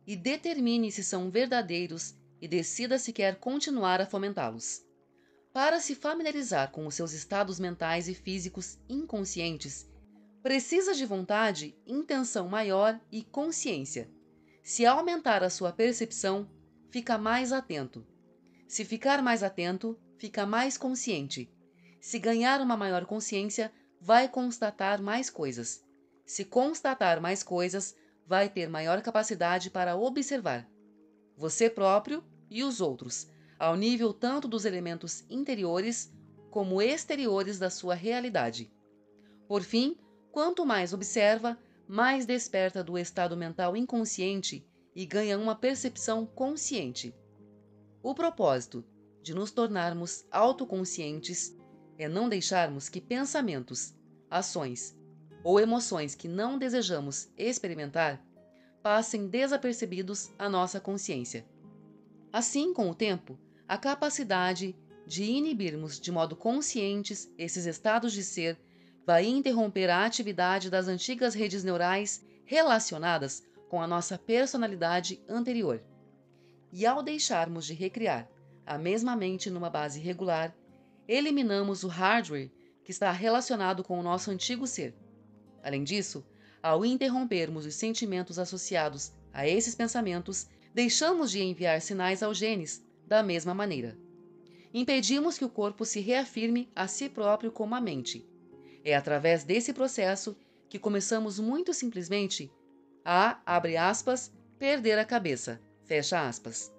[SPEAKER 1] e determine se são verdadeiros e decida se quer continuar a fomentá-los. Para se familiarizar com os seus estados mentais e físicos inconscientes, precisa de vontade, intenção maior e consciência. Se aumentar a sua percepção, fica mais atento. Se ficar mais atento, fica mais consciente. Se ganhar uma maior consciência, vai constatar mais coisas. Se constatar mais coisas, vai ter maior capacidade para observar você próprio e os outros, ao nível tanto dos elementos interiores como exteriores da sua realidade. Por fim, quanto mais observa, mais desperta do estado mental inconsciente e ganha uma percepção consciente. O propósito de nos tornarmos autoconscientes é não deixarmos que pensamentos, ações ou emoções que não desejamos experimentar passem desapercebidos à nossa consciência. Assim, com o tempo, a capacidade de inibirmos de modo conscientes esses estados de ser vai interromper a atividade das antigas redes neurais relacionadas com a nossa personalidade anterior. E ao deixarmos de recriar a mesma mente numa base regular, eliminamos o hardware que está relacionado com o nosso antigo ser. Além disso, ao interrompermos os sentimentos associados a esses pensamentos, deixamos de enviar sinais aos genes da mesma maneira. Impedimos que o corpo se reafirme a si próprio como a mente. É através desse processo que começamos muito simplesmente a, abre aspas, perder a cabeça, fecha aspas.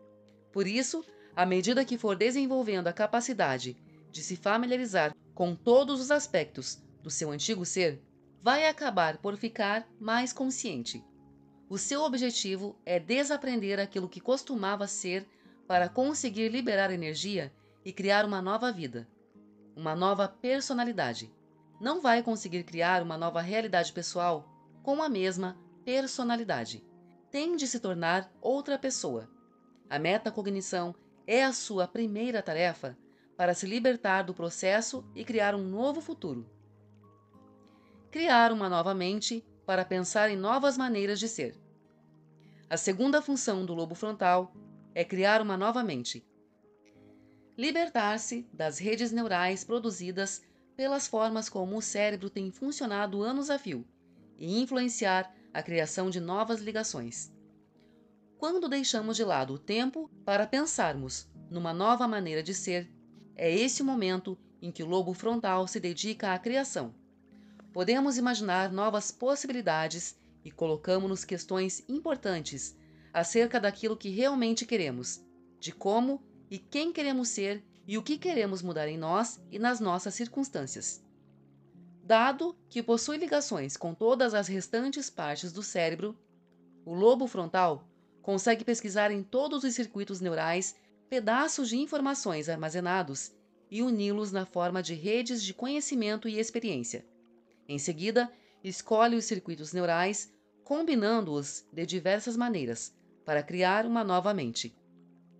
[SPEAKER 1] Por isso, à medida que for desenvolvendo a capacidade de se familiarizar com todos os aspectos do seu antigo ser, vai acabar por ficar mais consciente. O seu objetivo é desaprender aquilo que costumava ser para conseguir liberar energia e criar uma nova vida, uma nova personalidade. Não vai conseguir criar uma nova realidade pessoal com a mesma personalidade. Tem de se tornar outra pessoa. A metacognição é a sua primeira tarefa para se libertar do processo e criar um novo futuro. Criar uma nova mente para pensar em novas maneiras de ser. A segunda função do lobo frontal é criar uma nova mente. Libertar-se das redes neurais produzidas pelas formas como o cérebro tem funcionado anos a fio e influenciar a criação de novas ligações. Quando deixamos de lado o tempo para pensarmos numa nova maneira de ser, é esse o momento em que o lobo frontal se dedica à criação. Podemos imaginar novas possibilidades e colocamos-nos questões importantes acerca daquilo que realmente queremos, de como e quem queremos ser e o que queremos mudar em nós e nas nossas circunstâncias. Dado que possui ligações com todas as restantes partes do cérebro, o lobo frontal consegue pesquisar em todos os circuitos neurais pedaços de informações armazenados e uni-los na forma de redes de conhecimento e experiência. Em seguida, escolhe os circuitos neurais, combinando-os de diversas maneiras, para criar uma nova mente.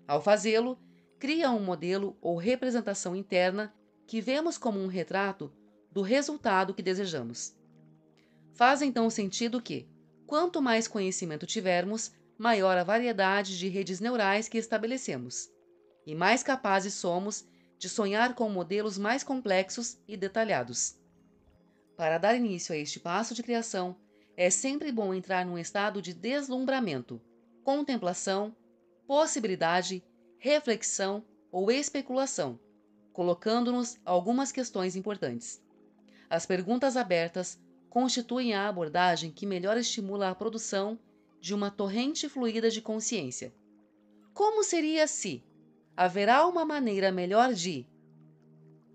[SPEAKER 1] Ao fazê-lo, cria um modelo ou representação interna que vemos como um retrato do resultado que desejamos. Faz então sentido que, quanto mais conhecimento tivermos, maior a variedade de redes neurais que estabelecemos, e mais capazes somos de sonhar com modelos mais complexos e detalhados. Para dar início a este passo de criação, é sempre bom entrar num estado de deslumbramento, contemplação, possibilidade, reflexão ou especulação, colocando-nos algumas questões importantes. As perguntas abertas constituem a abordagem que melhor estimula a produção de uma torrente fluida de consciência. Como seria se? Haverá uma maneira melhor de?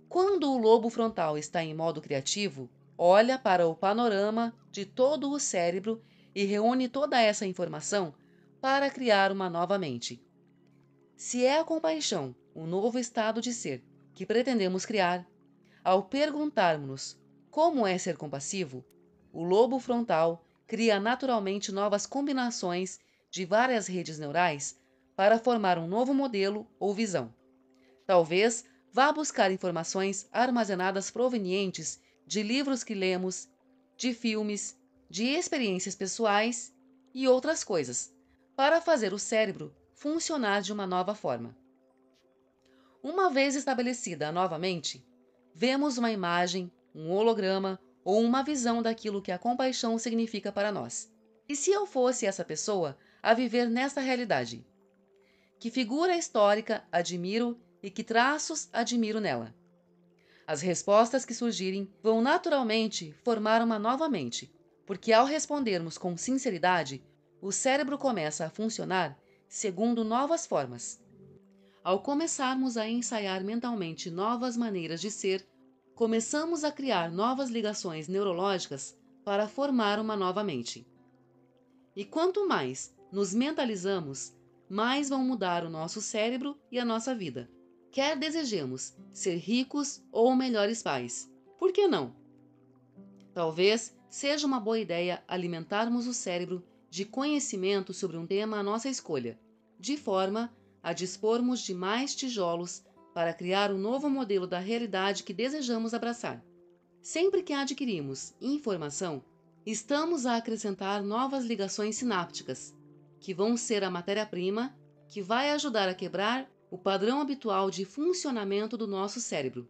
[SPEAKER 1] Quando o lobo frontal está em modo criativo, olha para o panorama de todo o cérebro e reúne toda essa informação para criar uma nova mente. Se é a compaixão, o novo estado de ser que pretendemos criar, ao perguntarmos como é ser compassivo, o lobo frontal cria naturalmente novas combinações de várias redes neurais para formar um novo modelo ou visão. Talvez vá buscar informações armazenadas provenientes de livros que lemos, de filmes, de experiências pessoais e outras coisas, para fazer o cérebro funcionar de uma nova forma. Uma vez estabelecida a nova mente, vemos uma imagem, um holograma ou uma visão daquilo que a compaixão significa para nós. E se eu fosse essa pessoa a viver nessa realidade? Que figura histórica admiro e que traços admiro nela? As respostas que surgirem vão naturalmente formar uma nova mente, porque ao respondermos com sinceridade, o cérebro começa a funcionar segundo novas formas. Ao começarmos a ensaiar mentalmente novas maneiras de ser, começamos a criar novas ligações neurológicas para formar uma nova mente. E quanto mais nos mentalizamos, mais vão mudar o nosso cérebro e a nossa vida. Quer desejemos ser ricos ou melhores pais, por que não? Talvez seja uma boa ideia alimentarmos o cérebro de conhecimento sobre um tema à nossa escolha, de forma a dispormos de mais tijolos para criar um novo modelo da realidade que desejamos abraçar. Sempre que adquirimos informação, estamos a acrescentar novas ligações sinápticas, que vão ser a matéria-prima que vai ajudar a quebrar o padrão habitual de funcionamento do nosso cérebro.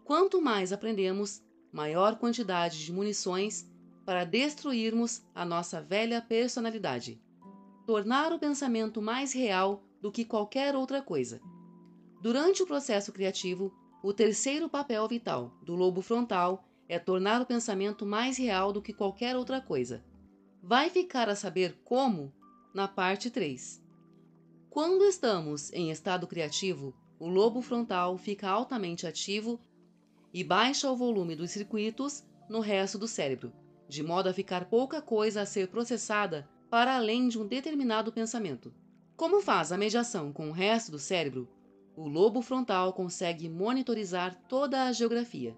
[SPEAKER 1] Quanto mais aprendemos, maior quantidade de munições para destruirmos a nossa velha personalidade. Tornar o pensamento mais real do que qualquer outra coisa. Durante o processo criativo, o terceiro papel vital do lobo frontal é tornar o pensamento mais real do que qualquer outra coisa. Vai ficar a saber como na parte 3. Quando estamos em estado criativo, o lobo frontal fica altamente ativo e baixa o volume dos circuitos no resto do cérebro, de modo a ficar pouca coisa a ser processada para além de um determinado pensamento. Como faz a mediação com o resto do cérebro, o lobo frontal consegue monitorizar toda a geografia.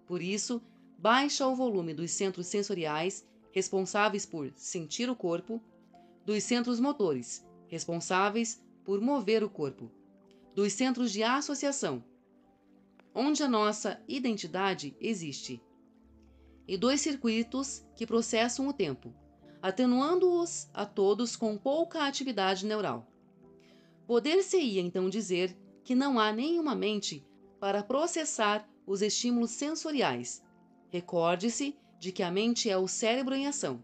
[SPEAKER 1] Por isso, baixa o volume dos centros sensoriais, responsáveis por sentir o corpo, dos centros motores, responsáveis por mover o corpo, dos centros de associação, onde a nossa identidade existe, e dos circuitos que processam o tempo, atenuando-os a todos com pouca atividade neural. Poder-se-ia então dizer que não há nenhuma mente para processar os estímulos sensoriais. Recorde-se de que a mente é o cérebro em ação.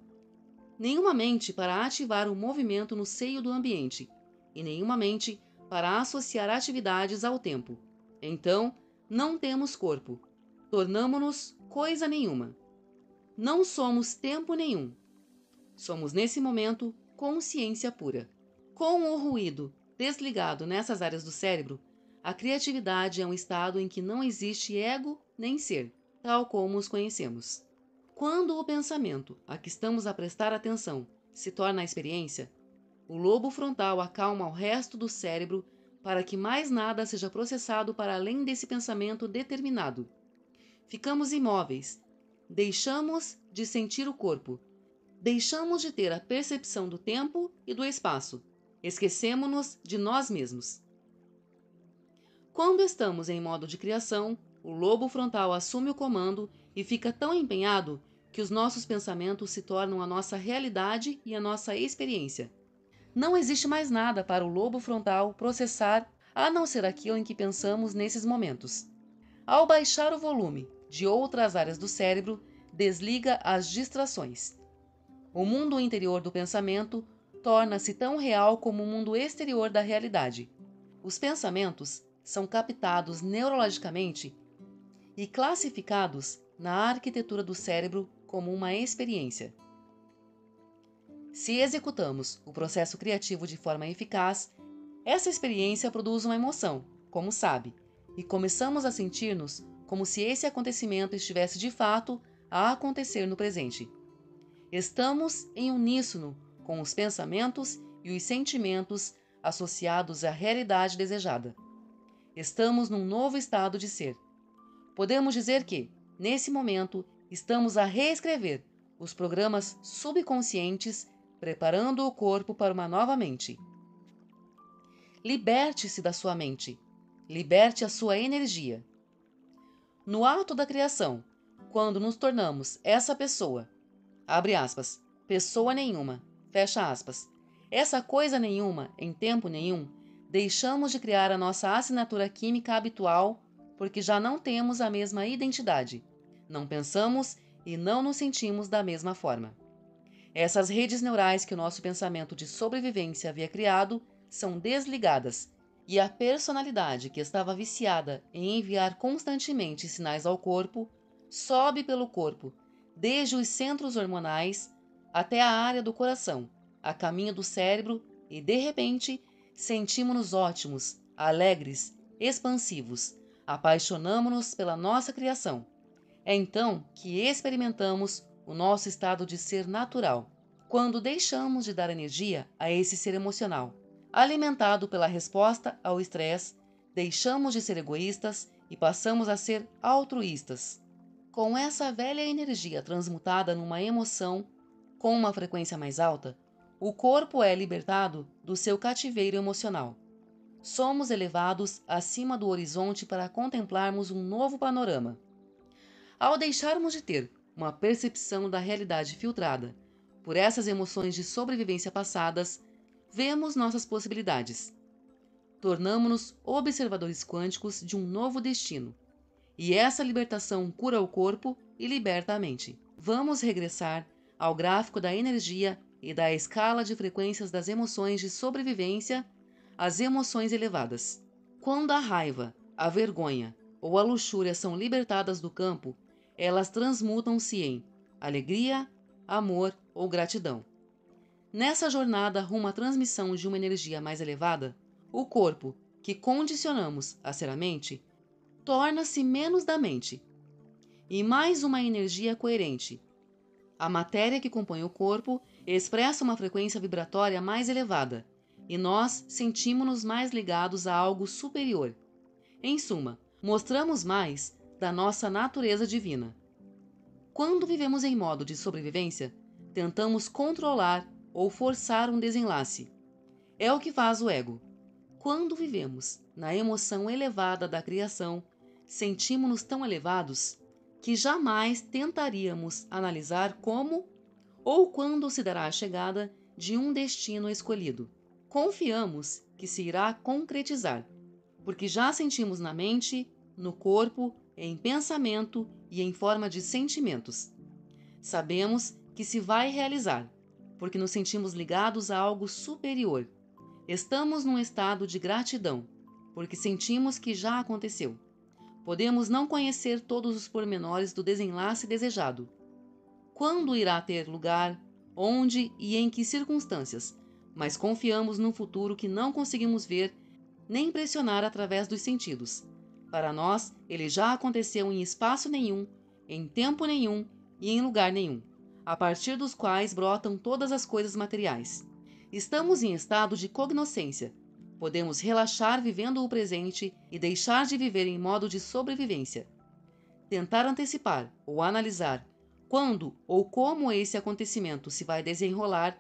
[SPEAKER 1] Nenhuma mente para ativar o movimento no seio do ambiente, e nenhuma mente para associar atividades ao tempo. Então, não temos corpo. Tornamo-nos coisa nenhuma. Não somos tempo nenhum. Somos, nesse momento, consciência pura. Com o ruído desligado nessas áreas do cérebro, a criatividade é um estado em que não existe ego nem ser, tal como os conhecemos. Quando o pensamento a que estamos a prestar atenção se torna a experiência, o lobo frontal acalma o resto do cérebro para que mais nada seja processado para além desse pensamento determinado. Ficamos imóveis, deixamos de sentir o corpo, deixamos de ter a percepção do tempo e do espaço, esquecemo-nos de nós mesmos. Quando estamos em modo de criação, o lobo frontal assume o comando e fica tão empenhado que os nossos pensamentos se tornam a nossa realidade e a nossa experiência. Não existe mais nada para o lobo frontal processar a não ser aquilo em que pensamos nesses momentos. Ao baixar o volume de outras áreas do cérebro, desliga as distrações. O mundo interior do pensamento torna-se tão real como o mundo exterior da realidade. Os pensamentos são captados neurologicamente e classificados na arquitetura do cérebro como uma experiência. Se executamos o processo criativo de forma eficaz, essa experiência produz uma emoção, como sabe, e começamos a sentir-nos como se esse acontecimento estivesse de fato a acontecer no presente. Estamos em uníssono com os pensamentos e os sentimentos associados à realidade desejada. Estamos num novo estado de ser. Podemos dizer que, nesse momento, estamos a reescrever os programas subconscientes, preparando o corpo para uma nova mente. Liberte-se da sua mente. Liberte a sua energia. No ato da criação, quando nos tornamos essa pessoa, abre aspas, pessoa nenhuma, fecha aspas, essa coisa nenhuma, em tempo nenhum, deixamos de criar a nossa assinatura química habitual porque já não temos a mesma identidade, não pensamos e não nos sentimos da mesma forma. Essas redes neurais que o nosso pensamento de sobrevivência havia criado são desligadas e a personalidade que estava viciada em enviar constantemente sinais ao corpo sobe pelo corpo, desde os centros hormonais até a área do coração, a caminho do cérebro e, de repente, sentimos-nos ótimos, alegres, expansivos, apaixonamo-nos pela nossa criação. É então que experimentamos o nosso estado de ser natural, quando deixamos de dar energia a esse ser emocional. Alimentado pela resposta ao estresse, deixamos de ser egoístas e passamos a ser altruístas. Com essa velha energia transmutada numa emoção com uma frequência mais alta, o corpo é libertado do seu cativeiro emocional. Somos elevados acima do horizonte para contemplarmos um novo panorama. Ao deixarmos de ter uma percepção da realidade filtrada por essas emoções de sobrevivência passadas, vemos nossas possibilidades. Tornamo-nos observadores quânticos de um novo destino. E essa libertação cura o corpo e liberta a mente. Vamos regressar ao gráfico da energia e da escala de frequências das emoções de sobrevivência às emoções elevadas. Quando a raiva, a vergonha ou a luxúria são libertadas do campo, elas transmutam-se em alegria, amor ou gratidão. Nessa jornada rumo à transmissão de uma energia mais elevada, o corpo, que condicionamos a ser a mente, torna-se menos da mente e mais uma energia coerente. A matéria que compõe o corpo expressa uma frequência vibratória mais elevada e nós sentimos-nos mais ligados a algo superior. Em suma, mostramos mais da nossa natureza divina. Quando vivemos em modo de sobrevivência, tentamos controlar ou forçar um desenlace. É o que faz o ego. Quando vivemos na emoção elevada da criação, sentimos-nos tão elevados que jamais tentaríamos analisar como ou quando se dará a chegada de um destino escolhido. Confiamos que se irá concretizar, porque já sentimos na mente, no corpo, em pensamento e em forma de sentimentos. Sabemos que se vai realizar, porque nos sentimos ligados a algo superior. Estamos num estado de gratidão, porque sentimos que já aconteceu. Podemos não conhecer todos os pormenores do desenlace desejado. Quando irá ter lugar, onde e em que circunstâncias, mas confiamos num futuro que não conseguimos ver nem pressionar através dos sentidos. Para nós, ele já aconteceu em espaço nenhum, em tempo nenhum e em lugar nenhum, a partir dos quais brotam todas as coisas materiais. Estamos em estado de cognoscência. Podemos relaxar vivendo o presente e deixar de viver em modo de sobrevivência. Tentar antecipar ou analisar quando ou como esse acontecimento se vai desenrolar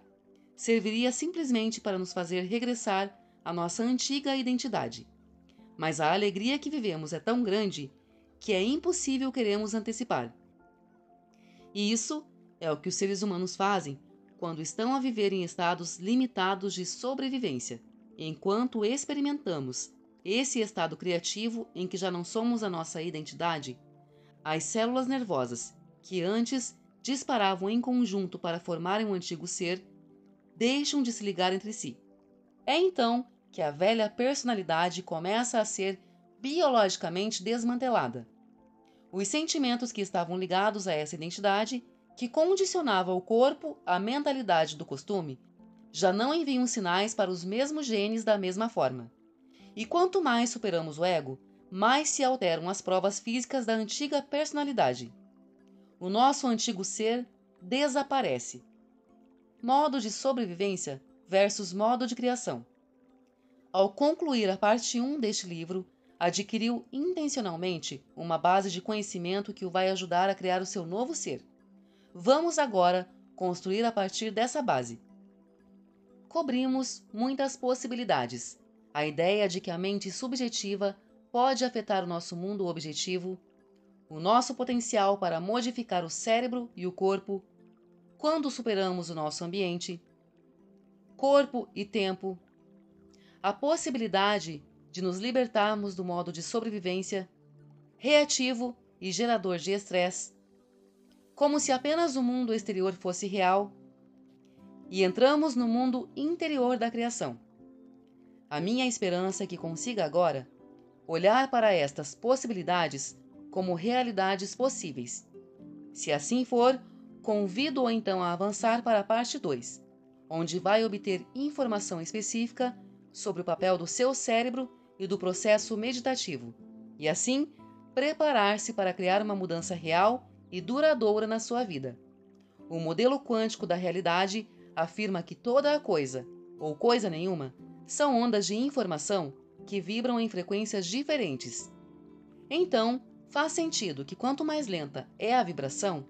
[SPEAKER 1] serviria simplesmente para nos fazer regressar à nossa antiga identidade. Mas a alegria que vivemos é tão grande que é impossível queremos antecipar. E isso é o que os seres humanos fazem quando estão a viver em estados limitados de sobrevivência, enquanto experimentamos esse estado criativo em que já não somos a nossa identidade. As células nervosas, que antes disparavam em conjunto para formarem um antigo ser, deixam de se ligar entre si. É então que a velha personalidade começa a ser biologicamente desmantelada. Os sentimentos que estavam ligados a essa identidade, que condicionava o corpo à mentalidade do costume, já não enviam sinais para os mesmos genes da mesma forma. E quanto mais superamos o ego, mais se alteram as provas físicas da antiga personalidade. O nosso antigo ser desaparece. Modo de sobrevivência versus modo de criação. Ao concluir a parte 1 deste livro, adquiriu intencionalmente uma base de conhecimento que o vai ajudar a criar o seu novo ser. Vamos agora construir a partir dessa base. Cobrimos muitas possibilidades. A ideia de que a mente subjetiva pode afetar o nosso mundo objetivo, o nosso potencial para modificar o cérebro e o corpo, quando superamos o nosso ambiente, corpo e tempo, a possibilidade de nos libertarmos do modo de sobrevivência, reativo e gerador de estresse, como se apenas o mundo exterior fosse real, e entramos no mundo interior da criação. A minha esperança é que consiga agora olhar para estas possibilidades como realidades possíveis. Se assim for, convido-o então a avançar para a parte 2, onde vai obter informação específica sobre o papel do seu cérebro e do processo meditativo, e assim preparar-se para criar uma mudança real e duradoura na sua vida. O modelo quântico da realidade afirma que toda a coisa, ou coisa nenhuma, são ondas de informação que vibram em frequências diferentes. Então, faz sentido que quanto mais lenta é a vibração,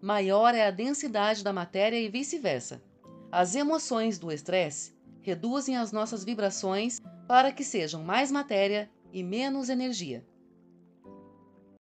[SPEAKER 1] maior é a densidade da matéria e vice-versa. As emoções do estresse reduzem as nossas vibrações para que sejam mais matéria e menos energia.